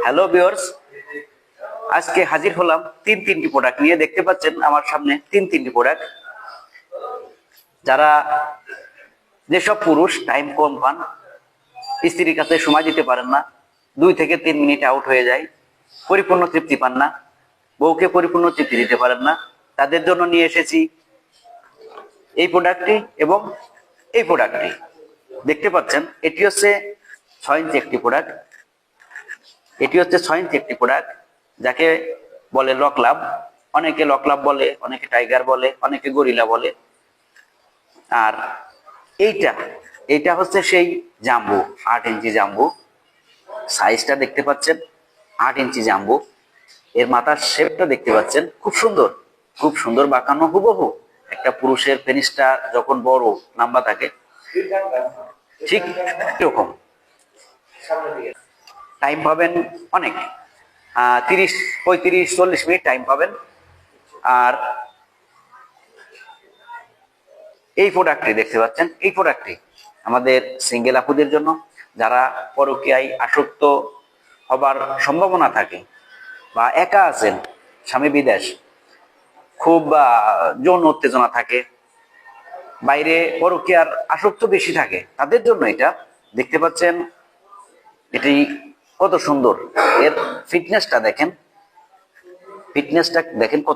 Hello viewers, আজকে হাজির হলাম তিনটি প্রোডাক্ট নিয়ে। দেখতে পাচ্ছেন আমার সামনে তিনটি প্রোডাক্ট। যারা যেসব পুরুষ টাইম কম পান, স্ত্রীর কাছে সময় দিতে পারেন না, 2 থেকে 3 মিনিট আউট হয়ে যায়, পরিপূর্ণ তৃপ্তি পান না, বউকে পরিপূর্ণ তৃপ্তি দিতে পারেন না, তাদের জন্য নিয়ে এসেছি এই প্রোডাক্টটি এবং এই প্রোডাক্টটি। দেখতে পাচ্ছেন এটি হচ্ছে 6 ইঞ্চি একটি প্রোডাক্ট। এটি হচ্ছে 6 ইঞ্চি একটি প্রোডাক্ট, যাকে বলে লক লাভ। অনেকে লক লাভ বলে, অনেকে টাইগার বলে, অনেকে গরিলা বলে। আর এইটা হচ্ছে সেই জাম্বু, 8 ইঞ্চি জাম্বু। সাইজটা দেখতে পাচ্ছেন, 8 ইঞ্চি জাম্বু। এর মাথার শেপটা দেখতে পাচ্ছেন, খুব সুন্দর বাঁকানো, হুবহু একটা পুরুষের পেনিসটা যখন বড় লম্বা থাকে ঠিক এরকম। টাইম পাবেন অনেক, 30, 35, 40 মিনিট টাইম পাবেন। আর এই প্রোডাক্টটি দেখতে পাচ্ছেন, এই প্রোডাক্টটি আমাদের সিঙ্গেল আপুদের জন্য, যারা পরকীয়ায় আসক্ত হবার সম্ভাবনা থাকে, বা একা আছেন, স্বামী বিদেশ, খুব যৌন উত্তেজনা থাকে, বাইরে পরকীয়ার আসক্ত বেশি থাকে, তাদের জন্য এটা। দেখতে পাচ্ছেন এটি কত সুন্দর। এর ফিটনেসটা দেখেন, কত